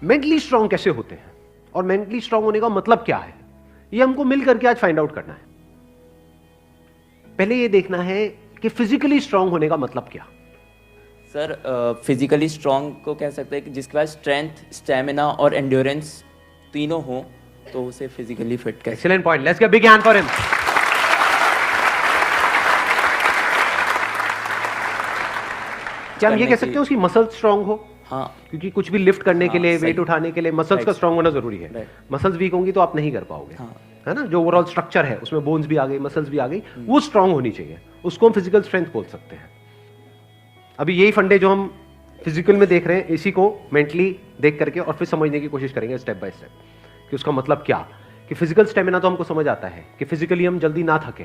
Mentally strong कैसे होते हैं और मेंटली स्ट्रांग होने का मतलब क्या है, ये हमको मिल करके आज फाइंड आउट करना है। पहले ये देखना है कि फिजिकली स्ट्रांग होने का मतलब क्या। सर फिजिकली स्ट्रांग को कह सकते हैं कि जिसके पास स्ट्रेंथ, स्टेमिना और एंड्योरेंस तीनों हो तो उसे फिजिकली फिट कह। Excellent point, let's give big hand for him. क्या हम ये कह सकते हैं उसकी मसल्स स्ट्रांग हो? हाँ, क्योंकि कुछ भी लिफ्ट करने के लिए, सही। वेट उठाने के लिए मसल्स का स्ट्रांग होना जरूरी है। मसल्स वीक होंगी तो आप नहीं कर पाओगे, है ना। जो ओवरऑल स्ट्रक्चर है उसमें बोन्स भी आ गई, मसल्स भी आ गई, वो स्ट्रांग होनी चाहिए, उसको हम फिजिकल स्ट्रेंथ बोल सकते हैं। अभी यही फंडे जो हम फिजिकल में देख रहे हैं, इसी को मेंटली देख करके और फिर समझने की कोशिश करेंगे स्टेप बाय स्टेप कि उसका मतलब क्या। कि फिजिकल स्टेमिना तो हमको समझ आता है कि फिजिकली हम जल्दी ना थके।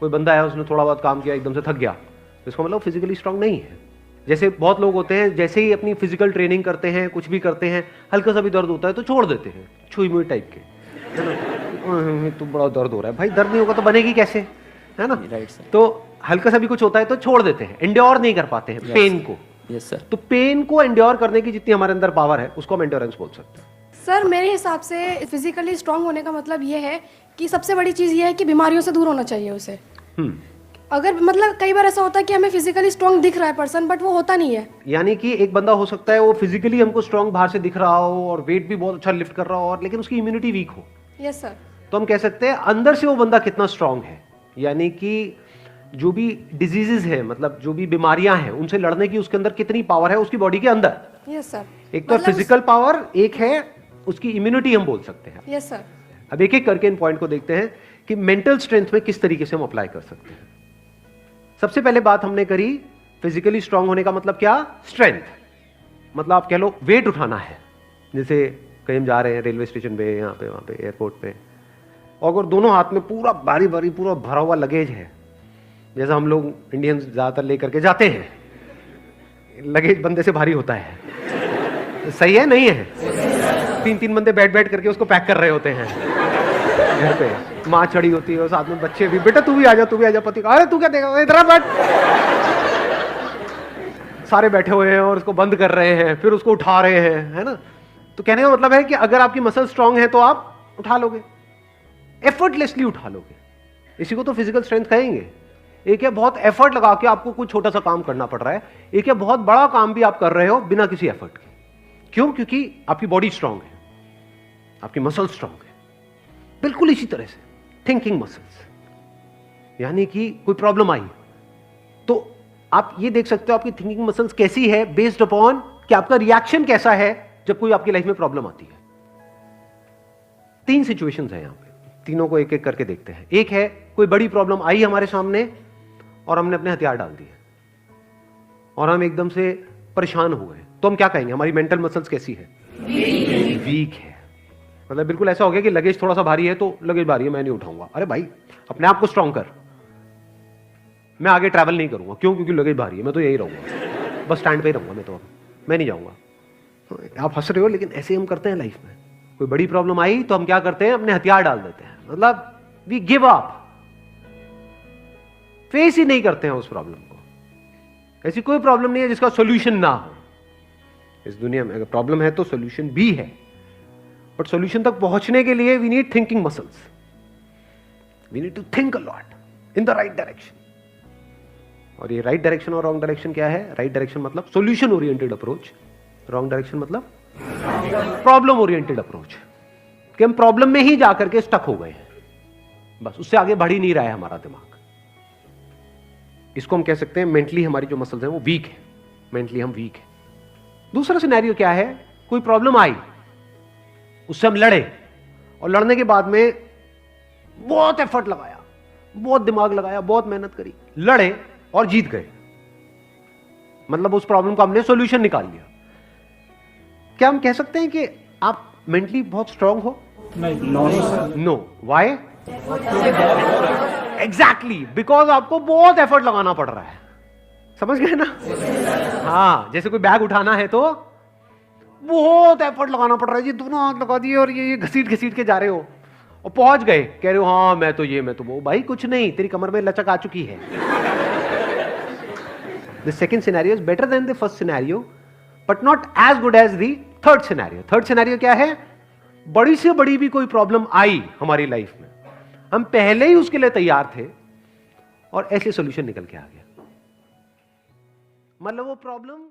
कोई बंदा है उसने थोड़ा बहुत काम किया एकदम से थक गया तो इसका मतलब फिजिकली स्ट्रांग नहीं है। जैसे बहुत लोग होते हैं जैसे ही अपनी फिजिकल ट्रेनिंग करते हैं, कुछ भी करते हैं, हल्का सा भी दर्द होता है तो छोड़ देते हैं, छुई मुई टाइप के, है ना। तो बड़ा दर्द हो रहा है, भाई दर्द नहीं होगा तो बनेगी कैसे, है ना। तो हल्का सा भी कुछ होता है तो छोड़ देते हैं, एंड्योर नहीं कर पाते हैं पेन को। Yes sir. तो पेन को एंड्योर करने की जितनी हमारे अंदर पावर है उसको हम एंड्योरेंस बोल सकते हैं। सर मेरे हिसाब से फिजिकली स्ट्रांग होने का मतलब ये है कि सबसे बड़ी चीज़ ये है कि बीमारियों से दूर होना चाहिए उसे। अगर मतलब कई बार ऐसा होता है कि हमें फिजिकली स्ट्रांग दिख रहा है पर्सन, बट वो होता नहीं है। यानी कि एक बंदा हो सकता है वो फिजिकली हमको स्ट्रांग बाहर से दिख रहा हो और वेट भी बहुत अच्छा लिफ्ट कर रहा हो, और लेकिन उसकी इम्यूनिटी वीक हो। Yes sir. तो हम कह सकते हैं अंदर से वो बंदा कितना स्ट्रांग है। यानी कि जो भी डिजीजेस है, मतलब जो भी बीमारियां हैं, उनसे लड़ने की उसके अंदर कितनी पावर है उसकी बॉडी के अंदर। Yes sir. एक तो फिजिकल पावर, एक है उसकी इम्यूनिटी हम बोल सकते हैं। Yes sir. अब एक एक करके इन पॉइंट को देखते हैं कि मेंटल स्ट्रेंथ में किस तरीके से हम अप्लाई कर सकते हैं। सबसे पहले बात हमने करी फिजिकली स्ट्रांग होने का मतलब क्या, स्ट्रेंथ। मतलब आप कह लो वेट उठाना है। जैसे कहीं हम जा रहे हैं रेलवे स्टेशन पे, यहाँ पे, वहाँ पे, एयरपोर्ट पे, और अगर दोनों हाथ में पूरा भारी भारी पूरा भरा हुआ लगेज है, जैसा हम लोग इंडियंस ज्यादातर लेकर के जाते हैं, लगेज बंदे से भारी होता है, सही है नहीं है? 3-3 बंदे बैठ बैठ करके उसको पैक कर रहे होते हैं घर पे, माँ चढ़ी होती है और साथ में बच्चे भी, बेटा तू भी आ जा, तू भी आ जा, पति, अरे तू क्या देगा, इधर बैठ। सारे बैठे हुए हैं और उसको बंद कर रहे हैं, फिर उसको उठा रहे हैं, है ना। तो कहने का मतलब है कि अगर आपकी मसल स्ट्रांग है तो आप उठा लोगे, एफर्टलेसली उठा लोगे। इसी को तो फिजिकल स्ट्रेंथ कहेंगे। एक है बहुत एफर्ट लगा के आपको कुछ छोटा सा काम करना पड़ रहा है, एक है बहुत बड़ा काम भी आप कर रहे हो बिना किसी एफर्ट के। क्यों? क्योंकि आपकी बॉडी स्ट्रांग है, आपकी मसल स्ट्रांग है। बिल्कुल इसी तरह से थिंकिंग मसल्स, यानी कि कोई प्रॉब्लम आई तो आप ये देख सकते हो आपकी थिंकिंग मसल्स कैसी है बेस्ड अपॉन कि आपका रिएक्शन कैसा है जब कोई आपकी लाइफ में प्रॉब्लम आती है। 3 सिचुएशंस हैं यहां पे, तीनों को एक एक करके देखते हैं। एक है कोई बड़ी प्रॉब्लम आई हमारे सामने और हमने अपने हथियार डाल दिए और हम एकदम से परेशान हो गए, तो हम क्या कहेंगे, हमारी मेंटल मसल्स कैसी है, वीक है। मतलब बिल्कुल ऐसा हो गया कि लगेज थोड़ा सा भारी है तो लगेज भारी है, मैं नहीं उठाऊंगा। अरे भाई अपने आप को स्ट्रांग कर, मैं आगे ट्रैवल नहीं करूंगा। क्यों? क्योंकि लगेज भारी है, मैं तो यही रहूंगा, बस स्टैंड पे ही रहूंगा मैं, तो मैं नहीं जाऊंगा। आप हंस रहे हो लेकिन ऐसे हम करते हैं लाइफ में। कोई बड़ी प्रॉब्लम आई तो हम क्या करते हैं, अपने हथियार डाल देते हैं, मतलब वी गिव अप, फेस ही नहीं करते हैं उस प्रॉब्लम को। ऐसी कोई प्रॉब्लम नहीं है जिसका सॉल्यूशन ना हो इस दुनिया में। अगर प्रॉब्लम है तो सॉल्यूशन भी है, बट सॉल्यूशन तक पहुंचने के लिए we need thinking muscles, we need to think a lot in the right direction. और ये राइट डायरेक्शन और रॉन्ग डायरेक्शन क्या है? राइट डायरेक्शन मतलब solution oriented approach, wrong direction मतलब प्रॉब्लम ओरिएंटेड अप्रोच, कि हम प्रॉब्लम में ही जाकर के स्टक हो गए हैं, बस उससे आगे बढ़ ही नहीं रहा है हमारा दिमाग। इसको हम कह सकते हैं मेंटली हमारी जो मसल्स हैं वो वीक है, मेंटली हम वीक है। दूसरा सिनेरियो क्या है, कोई प्रॉब्लम आई, उससे हम लड़े और लड़ने के बाद में बहुत एफर्ट लगाया, बहुत दिमाग लगाया, बहुत मेहनत करी, लड़े और जीत गए, मतलब उस प्रॉब्लम का हमने सॉल्यूशन निकाल लिया। क्या हम कह सकते हैं कि आप मेंटली बहुत स्ट्रांग हो? नो। व्हाई? एग्जैक्टली बिकॉज आपको बहुत एफर्ट लगाना पड़ रहा है। समझ गए ना? हाँ, जैसे कोई बैग उठाना है तो बहुत एफर्ट लगाना पड़ रहा है जी, दोनों हाथ लगा दिए और ये घसीट घसीट के जा रहे हो और पहुंच गए, कह रहे हो हाँ मैं तो ये, मैं तो वो। भाई कुछ नहीं, तेरी कमर में लचक आ चुकी है। The second scenario is better than the first scenario, but not as good as the third scenario क्या है? बड़ी से बड़ी भी कोई प्रॉब्लम आई हमारी लाइफ में, हम पहले ही उसके लिए तैयार थे और ऐसे सॉल्यूशन निकल के आ गया। मतलब वो प्रॉब्लम